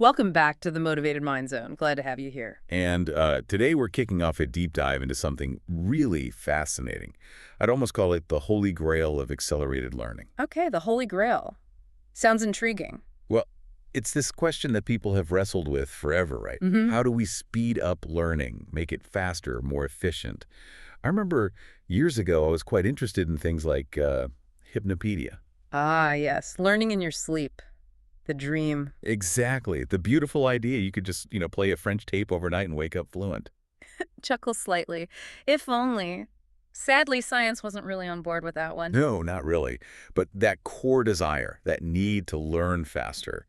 Welcome back to the Motivated Mind Zone. Glad to have you here. And today we're kicking off a deep dive into something really fascinating. I'd almost call it the holy grail of accelerated learning. Okay, the Holy Grail. Sounds intriguing. Well, it's this question that people have wrestled with forever, right? Mm-hmm. How do we speed up learning, make it faster, more efficient? I remember years ago I was quite interested in things like hypnopedia. Ah, yes. Learning in your sleep. The dream. Exactly. The beautiful idea you could just, play a French tape overnight and wake up fluent. Chuckle slightly. If only. Sadly, science wasn't really on board with that one. No, not really. But that core desire, that need to learn faster,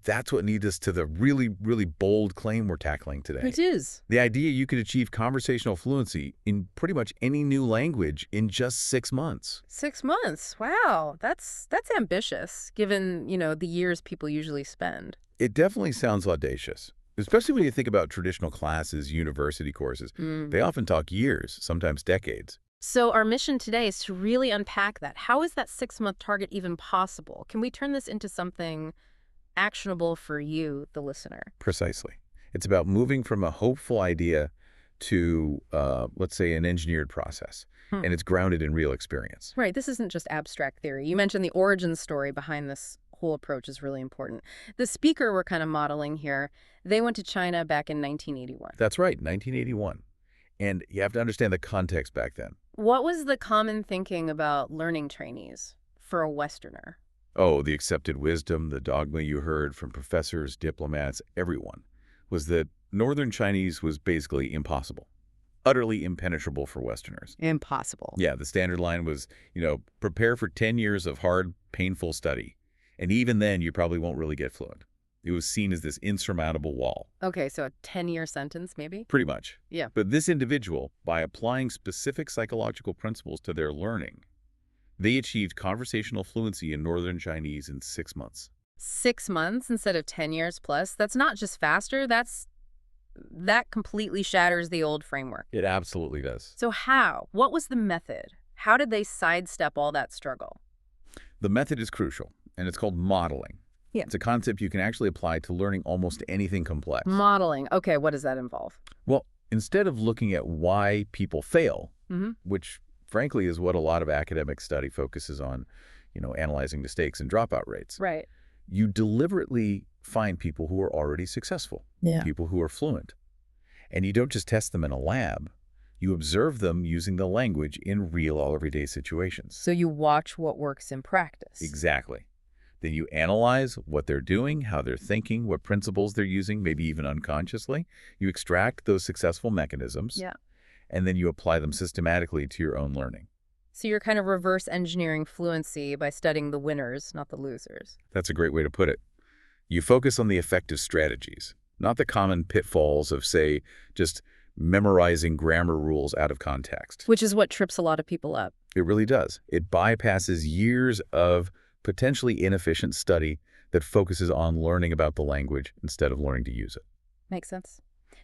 that's what leads us to the really, really bold claim we're tackling today. It is. The idea you could achieve conversational fluency in pretty much any new language in just 6 months. 6 months. Wow. That's ambitious, given, the years people usually spend. It definitely sounds audacious, especially when you think about traditional classes, university courses. They often talk years, sometimes decades. So our mission today is to really unpack that. How is that 6-month target even possible? Can we turn this into something actionable for you, the listener? Precisely. It's about moving from a hopeful idea to, let's say, an engineered process. And it's grounded in real experience. Right. This isn't just abstract theory. You mentioned the origin story behind this whole approach is really important. The speaker we're kind of modeling here, they went to China back in 1981. That's right, 1981. And you have to understand the context back then. What was the common thinking about learning trainees for a Westerner? Oh, the accepted wisdom, the dogma you heard from professors, diplomats, everyone, was that Northern Chinese was basically impossible, utterly impenetrable for Westerners. Impossible. Yeah, the standard line was, prepare for 10 years of hard, painful study. And even then, you probably won't really get fluent. It was seen as this insurmountable wall. Okay, so a 10-year sentence, maybe? Pretty much. Yeah. But this individual, by applying specific psychological principles to their learning, they achieved conversational fluency in Northern Chinese in 6 months. 6 months instead of 10 years plus? That's not just faster, that completely shatters the old framework. It absolutely does. So how? What was the method? How did they sidestep all that struggle? The method is crucial, and it's called modeling. Yeah. It's a concept you can actually apply to learning almost anything complex. Modeling. Okay, what does that involve? Well, instead of looking at why people fail, which frankly is what a lot of academic study focuses on, analyzing mistakes and dropout rates. Right. You deliberately find people who are already successful, people who are fluent. And you don't just test them in a lab. You observe them using the language in real, everyday situations. So you watch what works in practice. Exactly. Then you analyze what they're doing, how they're thinking, what principles they're using, maybe even unconsciously. You extract those successful mechanisms, and then you apply them systematically to your own learning. So you're kind of reverse engineering fluency by studying the winners, not the losers. That's a great way to put it. You focus on the effective strategies, not the common pitfalls of, say, just memorizing grammar rules out of context. Which is what trips a lot of people up. It really does. It bypasses years of potentially inefficient study that focuses on learning about the language instead of learning to use it. Makes sense.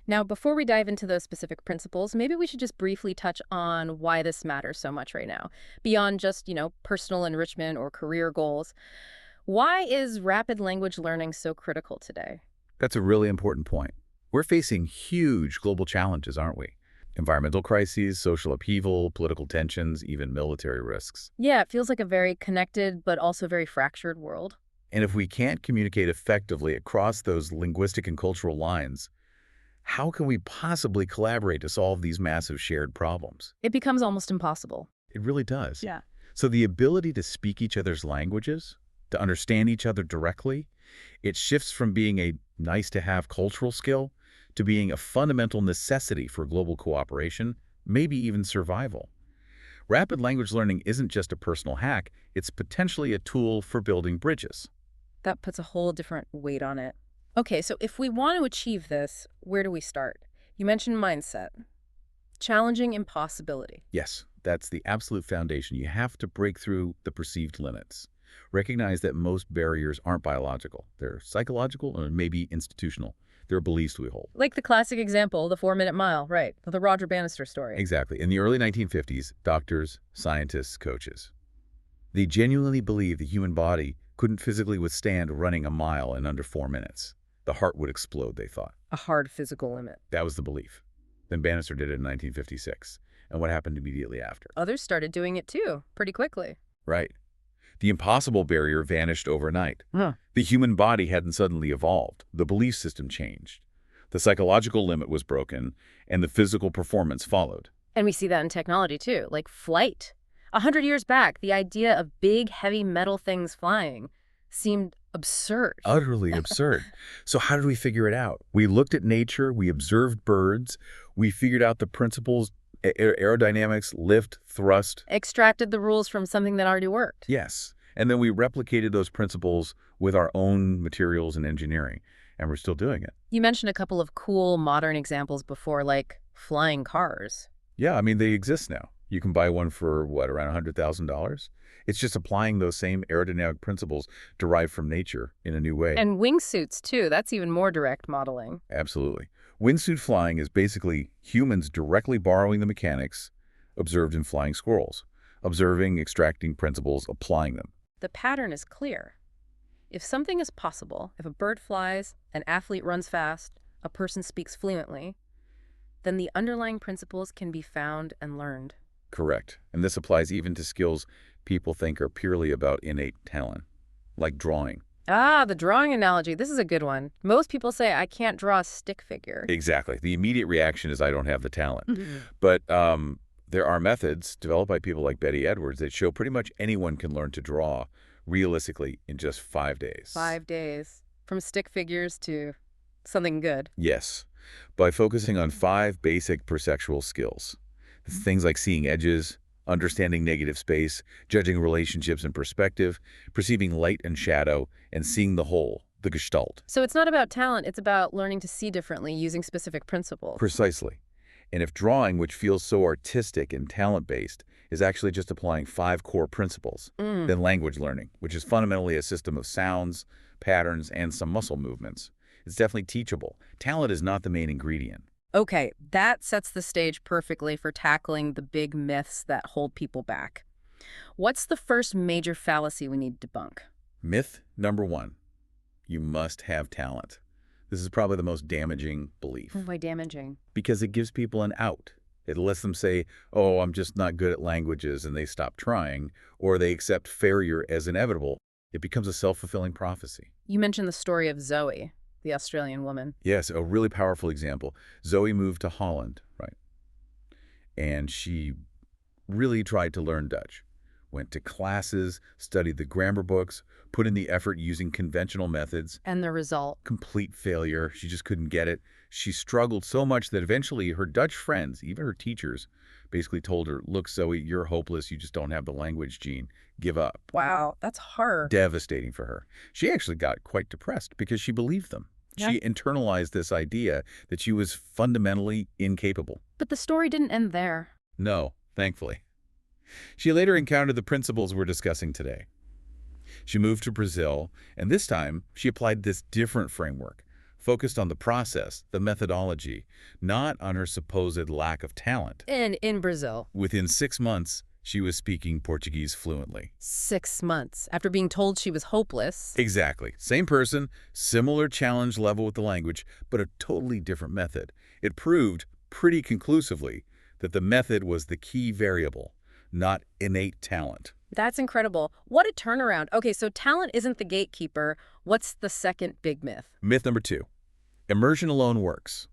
Now, before we dive into those specific principles, maybe we should just briefly touch on why this matters so much right now. Beyond just, personal enrichment or career goals, why is rapid language learning so critical today? That's a really important point. We're facing huge global challenges, aren't we? Environmental crises, social upheaval, political tensions, even military risks. Yeah, it feels like a very connected but also very fractured world. And if we can't communicate effectively across those linguistic and cultural lines, how can we possibly collaborate to solve these massive shared problems? It becomes almost impossible. It really does. Yeah. So the ability to speak each other's languages, to understand each other directly, it shifts from being a nice-to-have cultural skill to being a fundamental necessity for global cooperation, maybe even survival. Rapid language learning isn't just a personal hack, it's potentially a tool for building bridges. That puts a whole different weight on it. Okay, so if we want to achieve this, where do we start? You mentioned mindset. Challenging impossibility. Yes, that's the absolute foundation. You have to break through the perceived limits. Recognize that most barriers aren't biological. They're psychological or maybe institutional. They're beliefs we hold. Like the classic example, the 4-minute mile, right? The Roger Bannister story. Exactly. In the early 1950s, doctors, scientists, coaches, they genuinely believed the human body couldn't physically withstand running a mile in under 4 minutes. the heart would explode, they thought. A hard physical limit. That was the belief. Then Bannister did it in 1956. And what happened immediately after? Others started doing it too, pretty quickly. Right. The impossible barrier vanished overnight. Huh. The human body hadn't suddenly evolved. The belief system changed. The psychological limit was broken, and the physical performance followed. And we see that in technology too, like flight. 100 years back, the idea of big, heavy metal things flying seemed absurd. Utterly absurd. So how did we figure it out? We looked at nature, we observed birds, we figured out the principles, aerodynamics, lift, thrust. Extracted the rules from something that already worked. Yes. And then we replicated those principles with our own materials and engineering, and we're still doing it. You mentioned a couple of cool modern examples before, like flying cars. Yeah, I mean, they exist now. You can buy one for, what, around $100,000? It's just applying those same aerodynamic principles derived from nature in a new way. And wingsuits, too. That's even more direct modeling. Absolutely. Wingsuit flying is basically humans directly borrowing the mechanics observed in flying squirrels, observing, extracting principles, applying them. The pattern is clear. If something is possible, if a bird flies, an athlete runs fast, a person speaks fluently, then the underlying principles can be found and learned. Correct. And this applies even to skills people think are purely about innate talent, like drawing. Ah, the drawing analogy. This is a good one. Most people say, I can't draw a stick figure. Exactly. The immediate reaction is, I don't have the talent. But there are methods developed by people like Betty Edwards that show pretty much anyone can learn to draw realistically in just 5 days. 5 days. From stick figures to something good. Yes. By focusing on 5 basic perceptual skills. Things like seeing edges, understanding negative space, judging relationships in perspective, perceiving light and shadow, and seeing the whole, the gestalt. So it's not about talent, it's about learning to see differently using specific principles. Precisely. And if drawing, which feels so artistic and talent-based, is actually just applying 5 core principles, then language learning, which is fundamentally a system of sounds, patterns, and some muscle movements, it's definitely teachable. Talent is not the main ingredient. Okay, that sets the stage perfectly for tackling the big myths that hold people back. What's the first major fallacy we need to debunk? Myth number 1, you must have talent. This is probably the most damaging belief. Why damaging? Because it gives people an out. It lets them say, oh, I'm just not good at languages, and they stop trying, or they accept failure as inevitable. It becomes a self-fulfilling prophecy. You mentioned the story of Zoe, the Australian woman. Yes, a really powerful example. Zoe moved to Holland, right? And she really tried to learn Dutch. Went to classes, studied the grammar books, put in the effort using conventional methods. And the result? Complete failure. She just couldn't get it. She struggled so much that eventually her Dutch friends, even her teachers, basically told her, look, Zoe, you're hopeless. You just don't have the language gene. Give up. Wow, that's hard. Devastating for her. She actually got quite depressed because she believed them. Yeah. She internalized this idea that she was fundamentally incapable. But the story didn't end there. No, thankfully. She later encountered the principles we're discussing today. She moved to Brazil, and this time she applied this different framework, focused on the process, the methodology, not on her supposed lack of talent. And in Brazil. Within 6 months, she was speaking Portuguese fluently. 6 months after being told she was hopeless. Exactly. Same person, similar challenge level with the language, but a totally different method. It proved pretty conclusively that the method was the key variable, not innate talent. That's incredible. What a turnaround. Okay, so talent isn't the gatekeeper. What's the second big myth? Myth number 2, immersion alone works.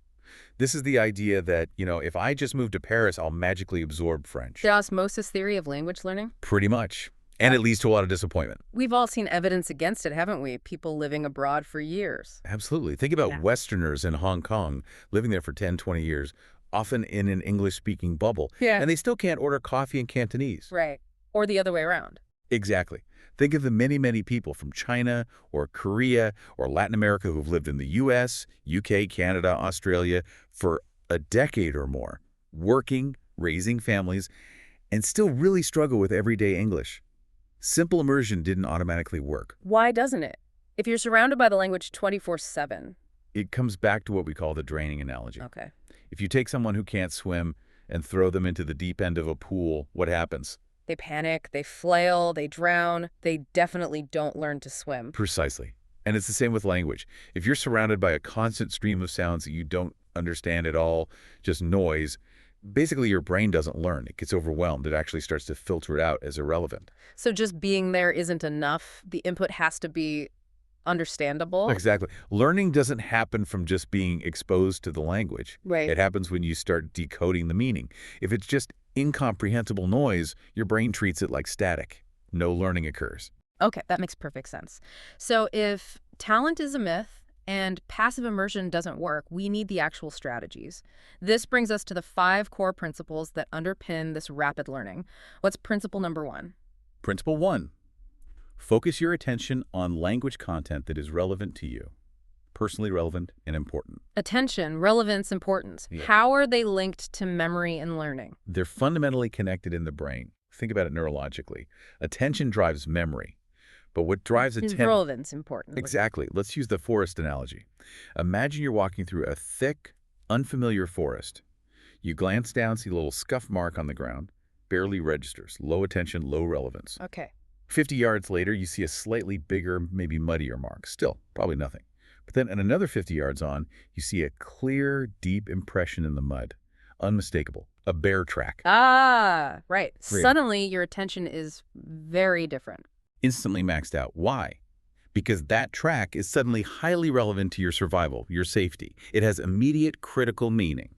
This is the idea that, if I just move to Paris, I'll magically absorb French. The osmosis theory of language learning? Pretty much. And it leads to a lot of disappointment. We've all seen evidence against it, haven't we? People living abroad for years. Absolutely. Think about Westerners in Hong Kong living there for 10, 20 years, often in an English-speaking bubble. Yeah. And they still can't order coffee in Cantonese. Right. Or the other way around. Exactly. Think of the many, many people from China or Korea or Latin America who've lived in the U.S., U.K., Canada, Australia for a decade or more, working, raising families, and still really struggle with everyday English. Simple immersion didn't automatically work. Why doesn't it? If you're surrounded by the language 24/7. It comes back to what we call the draining analogy. Okay. If you take someone who can't swim and throw them into the deep end of a pool, what happens? They panic, they flail, they drown. They definitely don't learn to swim. Precisely. And it's the same with language. If you're surrounded by a constant stream of sounds that you don't understand at all, just noise, basically your brain doesn't learn. It gets overwhelmed. It actually starts to filter it out as irrelevant. So just being there isn't enough. The input has to be understandable. Exactly. Learning doesn't happen from just being exposed to the language. Right. It happens when you start decoding the meaning. If it's just incomprehensible noise, your brain treats it like static. No learning occurs. Okay, that makes perfect sense. So if talent is a myth and passive immersion doesn't work, we need the actual strategies. This brings us to the 5 core principles that underpin this rapid learning. What's principle number 1? Principle 1. Focus your attention on language content that is relevant to you, personally relevant and important. Attention, relevance, importance. Yeah. How are they linked to memory and learning? They're fundamentally connected in the brain. Think about it neurologically. Attention drives memory. But what drives Is attention... relevance important? Exactly. Let's use the forest analogy. Imagine you're walking through a thick, unfamiliar forest. You glance down, see a little scuff mark on the ground. Barely registers. Low attention, low relevance. Okay. 50 yards later, you see a slightly bigger, maybe muddier mark. Still, probably nothing. But then at another 50 yards on, you see a clear, deep impression in the mud. Unmistakable. A bear track. Ah, right. Great. Suddenly, your attention is very different. Instantly maxed out. Why? Because that track is suddenly highly relevant to your survival, your safety. It has immediate critical meaning.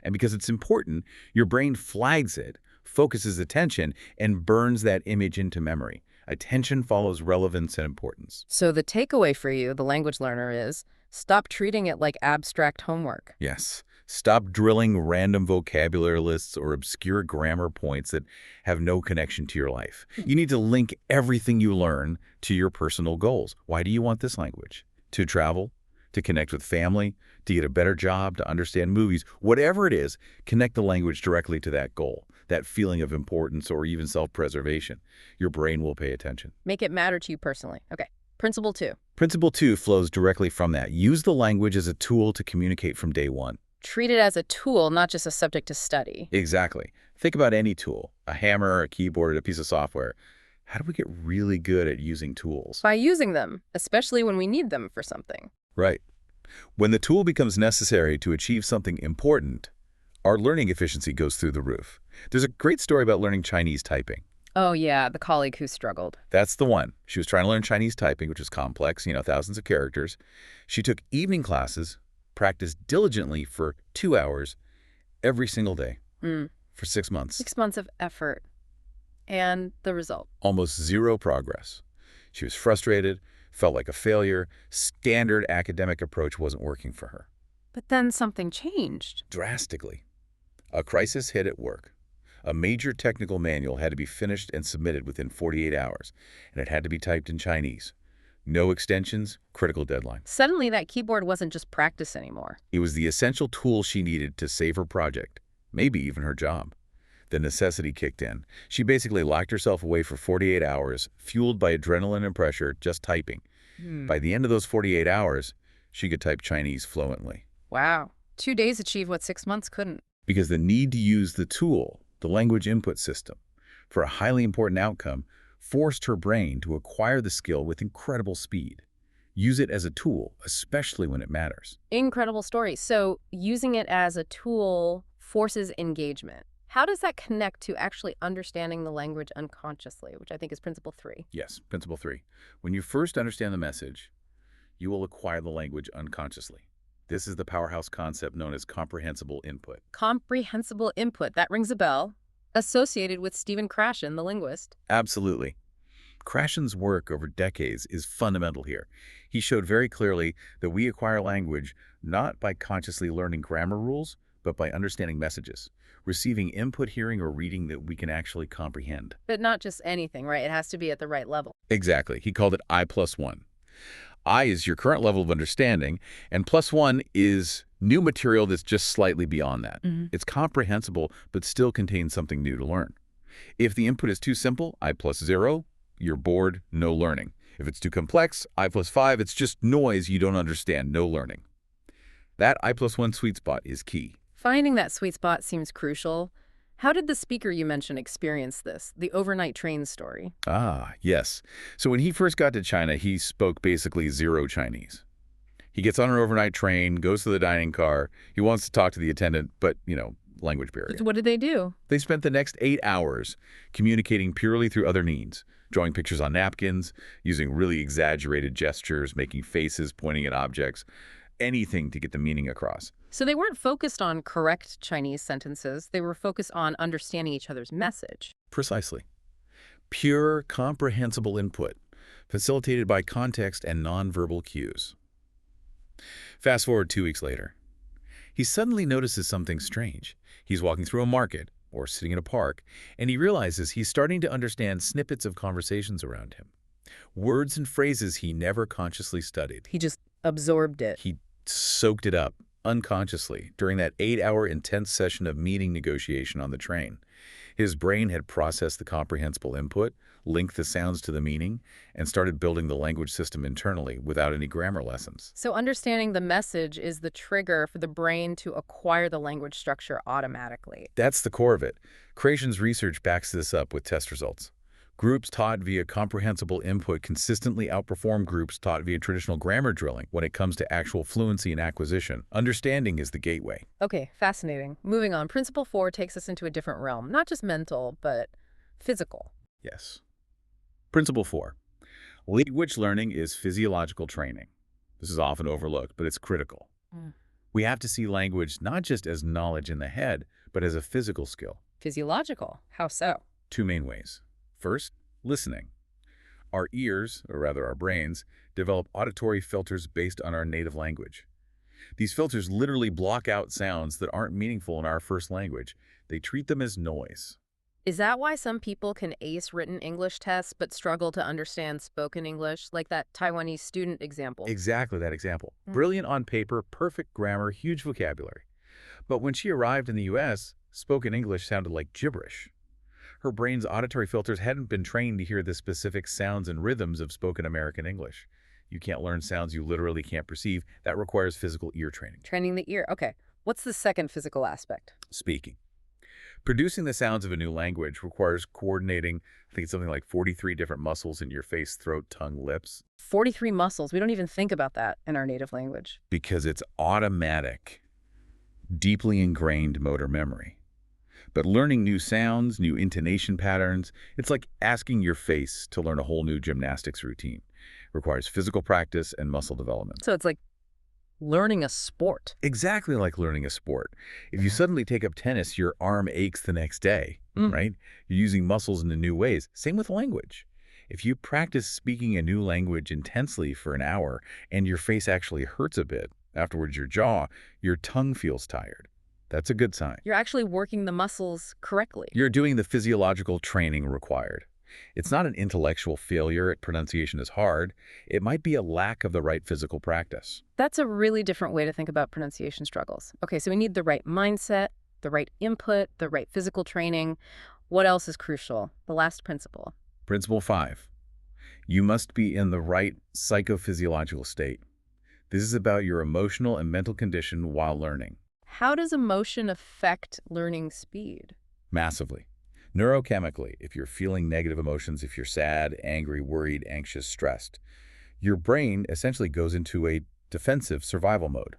And because it's important, your brain flags it, focuses attention, and burns that image into memory. Attention follows relevance and importance. So the takeaway for you, the language learner, is stop treating it like abstract homework. Yes. Stop drilling random vocabulary lists or obscure grammar points that have no connection to your life. You need to link everything you learn to your personal goals. Why do you want this language? To travel, to connect with family, to get a better job, to understand movies. Whatever it is, connect the language directly to that goal, that feeling of importance or even self-preservation. Your brain will pay attention. Make it matter to you personally. Okay. Principle 2. Principle 2 flows directly from that. Use the language as a tool to communicate from day one. Treat it as a tool, not just a subject to study. Exactly. Think about any tool, a hammer, a keyboard, a piece of software. How do we get really good at using tools? By using them, especially when we need them for something. Right. When the tool becomes necessary to achieve something important, our learning efficiency goes through the roof. There's a great story about learning Chinese typing. Oh, yeah, the colleague who struggled. That's the one. She was trying to learn Chinese typing, which is complex, thousands of characters. She took evening classes, practiced diligently for 2 hours every single day for 6 months. 6 months of effort. And the result? Almost zero progress. She was frustrated, felt like a failure. Standard academic approach wasn't working for her. But then something changed. Drastically. A crisis hit at work. A major technical manual had to be finished and submitted within 48 hours, and it had to be typed in Chinese. No extensions, critical deadline. Suddenly, that keyboard wasn't just practice anymore. It was the essential tool she needed to save her project, maybe even her job. The necessity kicked in. She basically locked herself away for 48 hours, fueled by adrenaline and pressure, just typing. By the end of those 48 hours, she could type Chinese fluently. Wow. 2 days achieved what 6 months couldn't. Because the need to use the tool, the language input system, for a highly important outcome forced her brain to acquire the skill with incredible speed. Use it as a tool, especially when it matters. Incredible story. So using it as a tool forces engagement. How does that connect to actually understanding the language unconsciously, which I think is principle 3? Yes, principle 3. When you first understand the message, you will acquire the language unconsciously. This is the powerhouse concept known as comprehensible input. Comprehensible input. That rings a bell. Associated with Stephen Krashen, the linguist. Absolutely. Krashen's work over decades is fundamental here. He showed very clearly that we acquire language not by consciously learning grammar rules, but by understanding messages, receiving input, hearing, or reading that we can actually comprehend. But not just anything, right? It has to be at the right level. Exactly. He called it I+1. I is your current level of understanding, and +1 is new material that's just slightly beyond that. It's comprehensible, but still contains something new to learn. If the input is too simple, I+0, you're bored, no learning. If it's too complex, I+5, it's just noise you don't understand, no learning. That I+1 sweet spot is key. Finding that sweet spot seems crucial. How did the speaker you mentioned experience this, the overnight train story? Ah, yes. So when he first got to China, he spoke basically zero Chinese. He gets on an overnight train, goes to the dining car. He wants to talk to the attendant, but, language Just barrier. what did they do? They spent the next 8 hours communicating purely through other means, drawing pictures on napkins, using really exaggerated gestures, making faces, pointing at objects, anything to get the meaning across. So they weren't focused on correct Chinese sentences. They were focused on understanding each other's message. Precisely. Pure, comprehensible input, facilitated by context and nonverbal cues. Fast forward 2 weeks later. He suddenly notices something strange. He's walking through a market or sitting in a park, and he realizes he's starting to understand snippets of conversations around him. Words and phrases he never consciously studied. He just absorbed it. He soaked it up unconsciously during that 8-hour intense session of meeting negotiation on the train. His brain had processed the comprehensible input, linked the sounds to the meaning, and started building the language system internally without any grammar lessons. So understanding the message is the trigger for the brain to acquire the language structure automatically. That's the core of it. Creation's research backs this up with test results. Groups taught via comprehensible input consistently outperform groups taught via traditional grammar drilling when it comes to actual fluency and acquisition. Understanding is the gateway. Okay, fascinating. Moving on, Principle 4 takes us into a different realm, not just mental, but physical. Yes. Principle 4. Language learning is physiological training. This is often overlooked, but it's critical. Mm. We have to see language not just as knowledge in the head, but as a physical skill. Physiological? How so? 2 main ways. First, listening. Our ears, or rather our brains, develop auditory filters based on our native language. These filters literally block out sounds that aren't meaningful in our first language. They treat them as noise. Is that why some people can ace written English tests but struggle to understand spoken English, like that Taiwanese student example? Exactly that example. Mm. Brilliant on paper, perfect grammar, huge vocabulary. But when she arrived in the U.S., spoken English sounded like gibberish. Her brain's auditory filters hadn't been trained to hear the specific sounds and rhythms of spoken American English. You can't learn sounds you literally can't perceive. That requires physical ear training. Training the ear. Okay. What's the second physical aspect? Speaking. Producing the sounds of a new language requires coordinating, I think it's something like 43 different muscles in your face, throat, tongue, lips. 43 muscles. We don't even think about that in our native language. Because it's automatic, deeply ingrained motor memory. But learning new sounds, new intonation patterns, it's like asking your face to learn a whole new gymnastics routine. It requires physical practice and muscle development. So it's like learning a sport. Exactly like learning a sport. If you suddenly take up tennis, your arm aches the next day, right? You're using muscles in new ways. Same with language. If you practice speaking a new language intensely for an hour and your face actually hurts a bit, afterwards your tongue feels tired. That's a good sign. You're actually working the muscles correctly. You're doing the physiological training required. It's not an intellectual failure. Pronunciation is hard. It might be a lack of the right physical practice. That's a really different way to think about pronunciation struggles. Okay, so we need the right mindset, the right input, the right physical training. What else is crucial? The last principle. Principle 5. You must be in the right psychophysiological state. This is about your emotional and mental condition while learning. How does emotion affect learning speed? Massively. Neurochemically, if you're feeling negative emotions, if you're sad, angry, worried, anxious, stressed, your brain essentially goes into a defensive survival mode.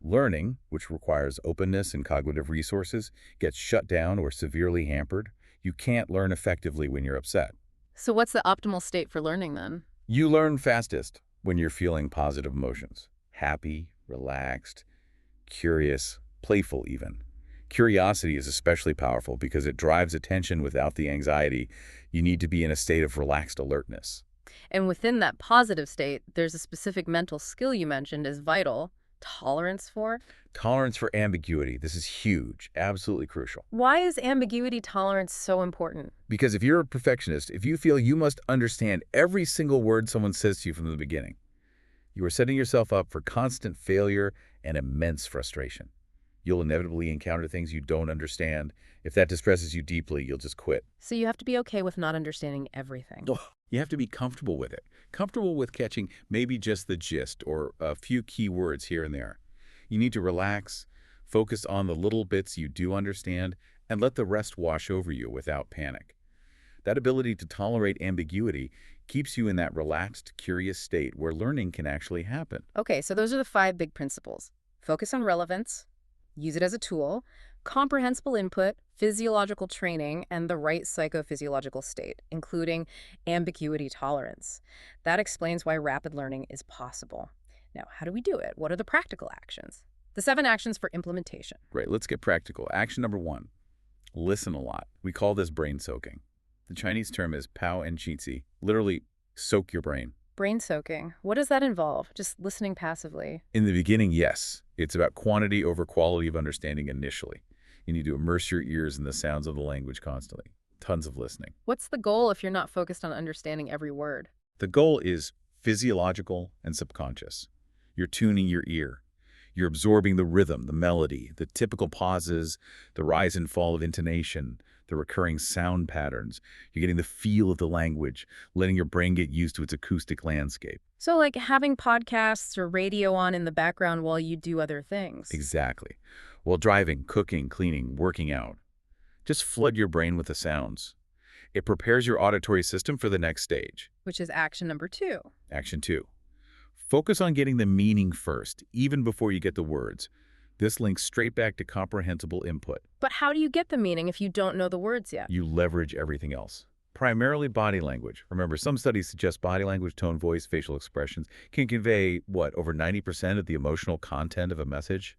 Learning, which requires openness and cognitive resources, gets shut down or severely hampered. You can't learn effectively when you're upset. So what's the optimal state for learning then? You learn fastest when you're feeling positive emotions. Happy, relaxed, curious, playful even. Curiosity is especially powerful because it drives attention without the anxiety. You need to be in a state of relaxed alertness. And within that positive state, there's a specific mental skill you mentioned is vital. Tolerance for? Tolerance for ambiguity. This is huge, absolutely crucial. Why is ambiguity tolerance so important? Because if you're a perfectionist, if you feel you must understand every single word someone says to you from the beginning, you are setting yourself up for constant failure and immense frustration. You'll inevitably encounter things you don't understand. If that distresses you deeply, you'll just quit. So you have to be okay with not understanding everything. You have to be comfortable with it. Comfortable with catching maybe just the gist or a few key words here and there. You need to relax, focus on the little bits you do understand, and let the rest wash over you without panic. That ability to tolerate ambiguity keeps you in that relaxed, curious state where learning can actually happen. Okay, so those are the 5 big principles. Focus on relevance, use it as a tool, comprehensible input, physiological training, and the right psychophysiological state, including ambiguity tolerance. That explains why rapid learning is possible. Now, how do we do it? What are the practical actions? The 7 actions for implementation. Great, let's get practical. Action number 1, listen a lot. We call this brain soaking. The Chinese term is pao and qinzi, literally soak your brain. Brain soaking. What does that involve? Just listening passively? In the beginning, yes. It's about quantity over quality of understanding initially. You need to immerse your ears in the sounds of the language constantly. Tons of listening. What's the goal if you're not focused on understanding every word? The goal is physiological and subconscious. You're tuning your ear. You're absorbing the rhythm, the melody, the typical pauses, the rise and fall of intonation, the recurring sound patterns. You're getting the feel of the language, letting your brain get used to its acoustic landscape. So like having podcasts or radio on in the background while you do other things. Exactly. While driving, cooking, cleaning, working out. Just flood your brain with the sounds. It prepares your auditory system for the next stage. Which is action number 2. Action 2. Focus on getting the meaning first, even before you get the words. This links straight back to comprehensible input. But how do you get the meaning if you don't know the words yet? You leverage everything else. Primarily body language. Remember, some studies suggest body language, tone, voice, facial expressions can convey, over 90% of the emotional content of a message?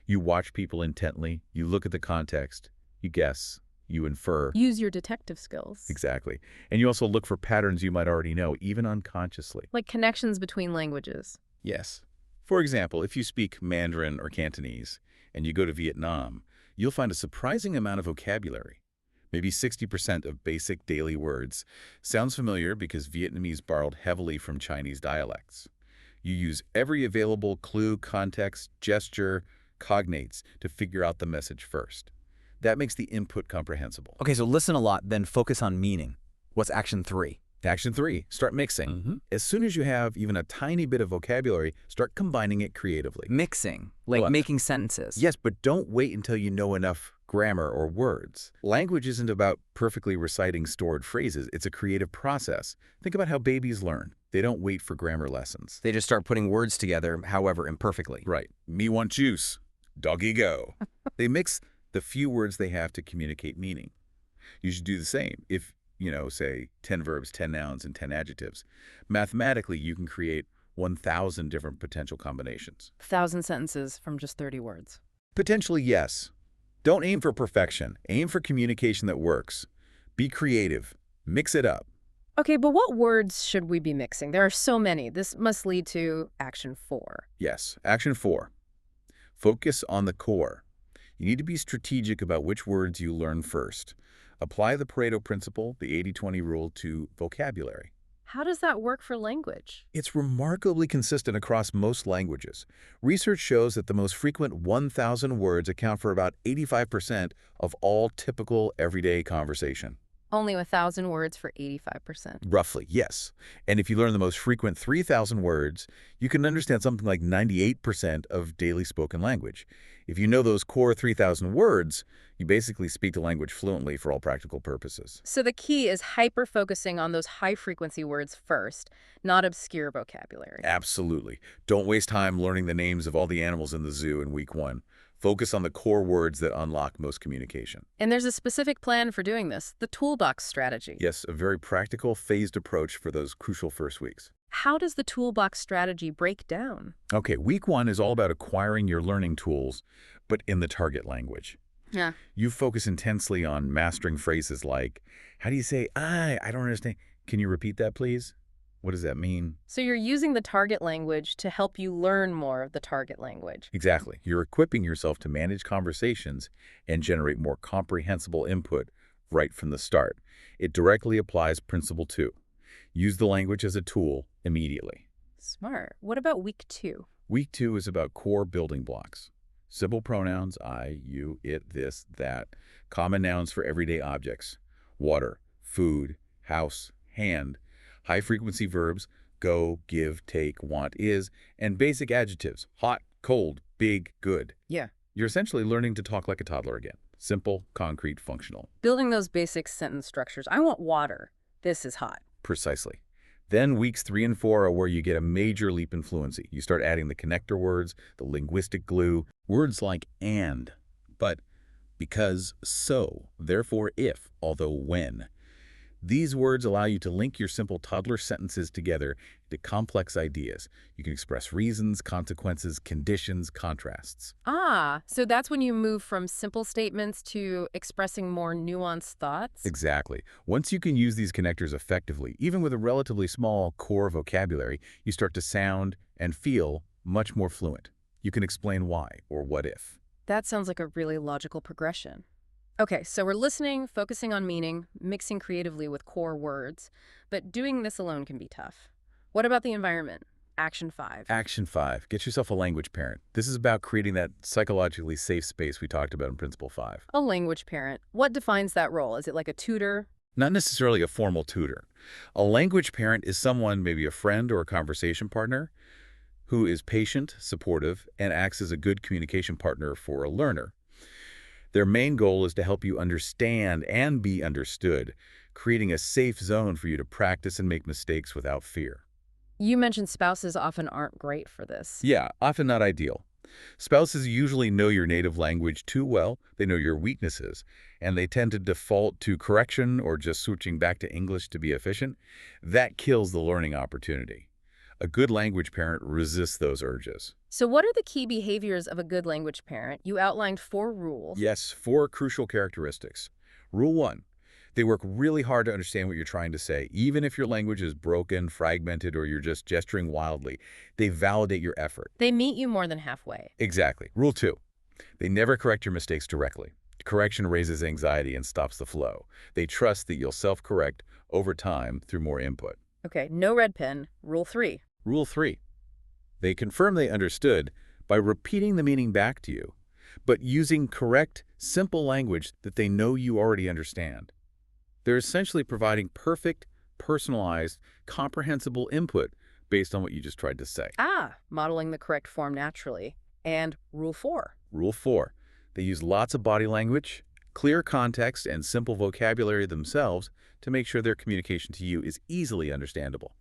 You watch people intently, you look at the context, you guess, you infer. Use your detective skills. Exactly. And you also look for patterns you might already know, even unconsciously. Like connections between languages. Yes. For example, if you speak Mandarin or Cantonese and you go to Vietnam, you'll find a surprising amount of vocabulary. Maybe 60% of basic daily words. Sounds familiar because Vietnamese borrowed heavily from Chinese dialects. You use every available clue, context, gesture, cognates to figure out the message first. That makes the input comprehensible. Okay, so listen a lot, then focus on meaning. What's action 3? Action 3, start mixing. As soon as you have even a tiny bit of vocabulary, start combining it creatively. Mixing, like What? making sentences. Yes, but don't wait until you know enough grammar or words. Language isn't about perfectly reciting stored phrases. It's a creative process. Think about how babies learn. They don't wait for grammar lessons. They just start putting words together, however imperfectly. Right. Me want juice. Doggy go. They mix the few words they have to communicate meaning. You should do the same. If, say 10 verbs, 10 nouns, and 10 adjectives, mathematically you can create 1,000 different potential combinations. 1,000 sentences from just 30 words. Potentially, yes. Don't aim for perfection. Aim for communication that works. Be creative. Mix it up. Okay, but what words should we be mixing? There are so many. This must lead to action 4. Yes. Action 4. Focus on the core. You need to be strategic about which words you learn first. Apply the Pareto principle, the 80-20 rule, to vocabulary. How does that work for language? It's remarkably consistent across most languages. Research shows that the most frequent 1,000 words account for about 85% of all typical everyday conversation. Only 1,000 words for 85%. Roughly, yes. And if you learn the most frequent 3,000 words, you can understand something like 98% of daily spoken language. If you know those core 3,000 words, you basically speak the language fluently for all practical purposes. So the key is hyper-focusing on those high-frequency words first, not obscure vocabulary. Absolutely. Don't waste time learning the names of all the animals in the zoo in week 1. Focus on the core words that unlock most communication. And there's a specific plan for doing this, the toolbox strategy. Yes, a very practical, phased approach for those crucial first weeks. How does the toolbox strategy break down? Okay, week 1 is all about acquiring your learning tools, but in the target language. Yeah. You focus intensely on mastering phrases like, how do you say, I don't understand. Can you repeat that, please? What does that mean? So you're using the target language to help you learn more of the target language. Exactly. You're equipping yourself to manage conversations and generate more comprehensible input right from the start. It directly applies Principle 2. Use the language as a tool immediately. Smart. What about week 2? Week 2 is about core building blocks. Simple pronouns, I, you, it, this, that. Common nouns for everyday objects. Water, food, house, hand. High-frequency verbs, go, give, take, want, is, and basic adjectives, hot, cold, big, good. Yeah. You're essentially learning to talk like a toddler again. Simple, concrete, functional. Building those basic sentence structures. I want water. This is hot. Precisely. Then weeks 3 and 4 are where you get a major leap in fluency. You start adding the connector words, the linguistic glue, words like and, but, because, so, therefore, if, although, when. These words allow you to link your simple toddler sentences together into complex ideas. You can express reasons, consequences, conditions, contrasts. Ah, so that's when you move from simple statements to expressing more nuanced thoughts? Exactly. Once you can use these connectors effectively, even with a relatively small core vocabulary, you start to sound and feel much more fluent. You can explain why or what if. That sounds like a really logical progression. Okay, so we're listening, focusing on meaning, mixing creatively with core words, but doing this alone can be tough. What about the environment? Action 5. Action 5. Get yourself a language parent. This is about creating that psychologically safe space we talked about in Principle 5. A language parent. What defines that role? Is it like a tutor? Not necessarily a formal tutor. A language parent is someone, maybe a friend or a conversation partner, who is patient, supportive, and acts as a good communication partner for a learner. Their main goal is to help you understand and be understood, creating a safe zone for you to practice and make mistakes without fear. You mentioned spouses often aren't great for this. Yeah, often not ideal. Spouses usually know your native language too well, they know your weaknesses, and they tend to default to correction or just switching back to English to be efficient. That kills the learning opportunity. A good language parent resists those urges. So what are the key behaviors of a good language parent? You outlined 4 rules. Yes, 4 crucial characteristics. Rule 1. They work really hard to understand what you're trying to say. Even if your language is broken, fragmented, or you're just gesturing wildly, they validate your effort. They meet you more than halfway. Exactly. Rule 2. They never correct your mistakes directly. Correction raises anxiety and stops the flow. They trust that you'll self-correct over time through more input. Okay, no red pen. Rule 3. Rule 3. They confirm they understood by repeating the meaning back to you, but using correct, simple language that they know you already understand. They're essentially providing perfect, personalized, comprehensible input based on what you just tried to say. Ah, modeling the correct form naturally. And Rule 4. Rule 4. They use lots of body language, clear context, and simple vocabulary themselves to make sure their communication to you is easily understandable.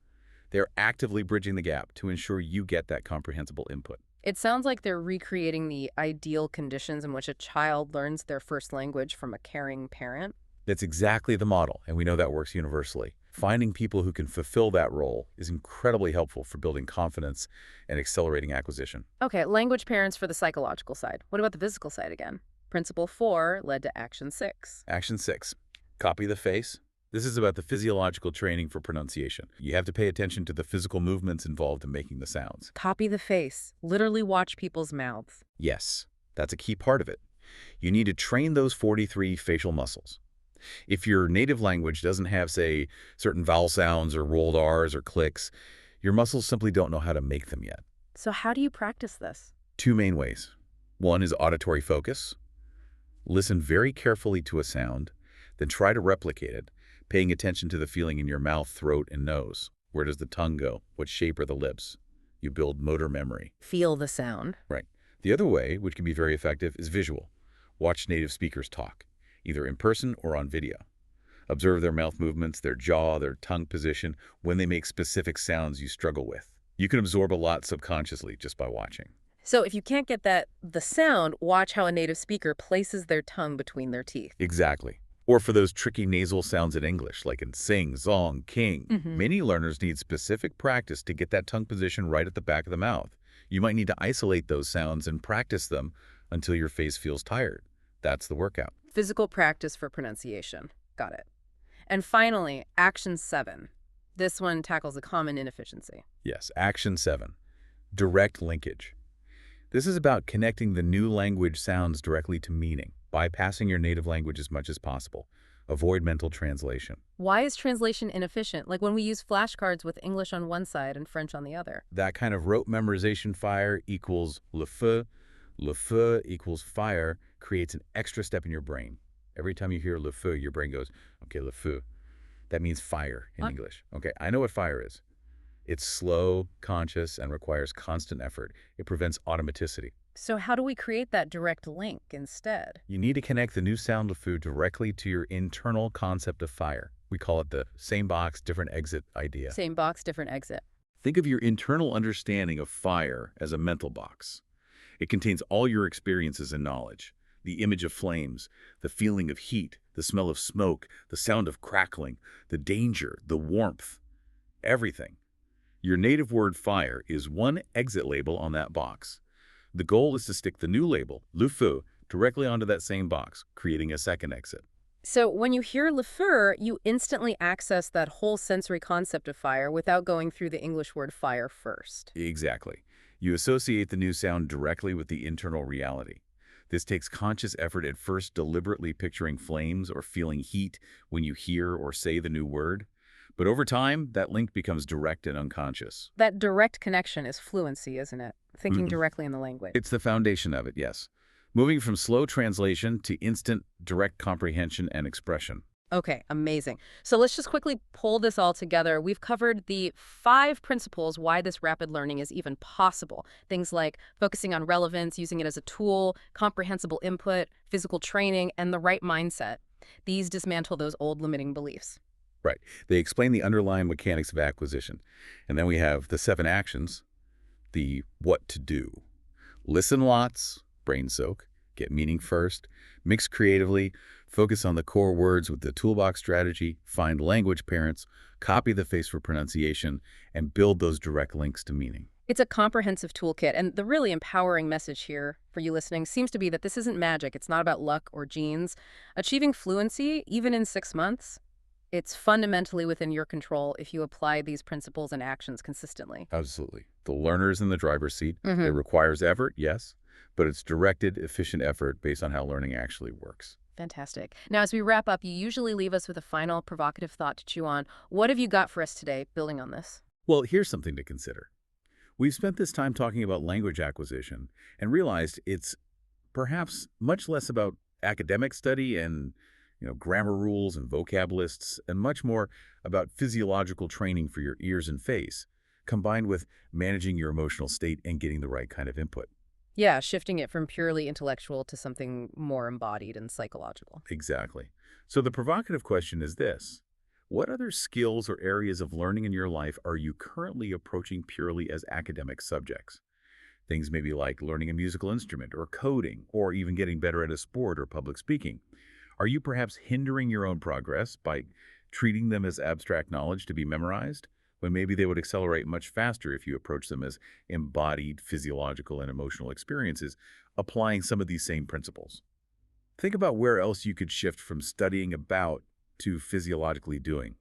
They're actively bridging the gap to ensure you get that comprehensible input. It sounds like they're recreating the ideal conditions in which a child learns their first language from a caring parent. That's exactly the model, and we know that works universally. Finding people who can fulfill that role is incredibly helpful for building confidence and accelerating acquisition. Okay, language parents for the psychological side. What about the physical side again? Principle 4 led to Action 6. Action 6. Copy the face. This is about the physiological training for pronunciation. You have to pay attention to the physical movements involved in making the sounds. Copy the face. Literally watch people's mouths. Yes, that's a key part of it. You need to train those 43 facial muscles. If your native language doesn't have, say, certain vowel sounds or rolled R's or clicks, your muscles simply don't know how to make them yet. So how do you practice this? 2 main ways. One is auditory focus. Listen very carefully to a sound, then try to replicate it, paying attention to the feeling in your mouth, throat, and nose. Where does the tongue go? What shape are the lips? You build motor memory. Feel the sound. Right. The other way, which can be very effective, is visual. Watch native speakers talk, either in person or on video. Observe their mouth movements, their jaw, their tongue position, when they make specific sounds you struggle with. You can absorb a lot subconsciously just by watching. So if you can't get the sound, watch how a native speaker places their tongue between their teeth. Exactly. Or for those tricky nasal sounds in English, like in sing, zong, king. Mm-hmm. Many learners need specific practice to get that tongue position right at the back of the mouth. You might need to isolate those sounds and practice them until your face feels tired. That's the workout. Physical practice for pronunciation. Got it. And finally, Action 7. This one tackles a common inefficiency. Yes, Action 7. Direct linkage. This is about connecting the new language sounds directly to meaning, bypassing your native language as much as possible. Avoid mental translation. Why is translation inefficient? Like when we use flashcards with English on one side and French on the other. That kind of rote memorization fire equals le feu equals fire, creates an extra step in your brain. Every time you hear le feu, your brain goes, okay, le feu. That means fire in English. Okay, I know what fire is. It's slow, conscious, and requires constant effort. It prevents automaticity. So how do we create that direct link instead? You need to connect the new sound of food directly to your internal concept of fire. We call it the same box, different exit idea. Same box, different exit. Think of your internal understanding of fire as a mental box. It contains all your experiences and knowledge. The image of flames, the feeling of heat, the smell of smoke, the sound of crackling, the danger, the warmth, everything. Your native word fire is one exit label on that box. The goal is to stick the new label, le feu, directly onto that same box, creating a second exit. So when you hear le feu, you instantly access that whole sensory concept of fire without going through the English word fire first. Exactly. You associate the new sound directly with the internal reality. This takes conscious effort at first, deliberately picturing flames or feeling heat when you hear or say the new word. But over time, that link becomes direct and unconscious. That direct connection is fluency, isn't it? Thinking Mhm. directly in the language. It's the foundation of it, yes. Moving from slow translation to instant, direct comprehension and expression. Okay, amazing. So let's just quickly pull this all together. We've covered the 5 principles why this rapid learning is even possible. Things like focusing on relevance, using it as a tool, comprehensible input, physical training, and the right mindset. These dismantle those old limiting beliefs. Right. They explain the underlying mechanics of acquisition. And then we have the 7 actions, the what to do. Listen lots, brain soak, get meaning first, mix creatively, focus on the core words with the toolbox strategy, find language parents, copy the face for pronunciation, and build those direct links to meaning. It's a comprehensive toolkit, and the really empowering message here for you listening seems to be that this isn't magic. It's not about luck or genes. Achieving fluency, even in 6 months, it's fundamentally within your control if you apply these principles and actions consistently. Absolutely. The learner's in the driver's seat. Mhm. It requires effort, yes, but it's directed, efficient effort based on how learning actually works. Fantastic. Now, as we wrap up, you usually leave us with a final provocative thought to chew on. What have you got for us today, building on this? Well, here's something to consider. We've spent this time talking about language acquisition and realized it's perhaps much less about academic study and grammar rules and vocab lists, and much more about physiological training for your ears and face, combined with managing your emotional state and getting the right kind of input. Yeah, shifting it from purely intellectual to something more embodied and psychological. Exactly. So the provocative question is this. What other skills or areas of learning in your life are you currently approaching purely as academic subjects? Things maybe like learning a musical instrument or coding, or even getting better at a sport or public speaking. Are you perhaps hindering your own progress by treating them as abstract knowledge to be memorized, when maybe they would accelerate much faster if you approach them as embodied physiological and emotional experiences, applying some of these same principles? Think about where else you could shift from studying about to physiologically doing.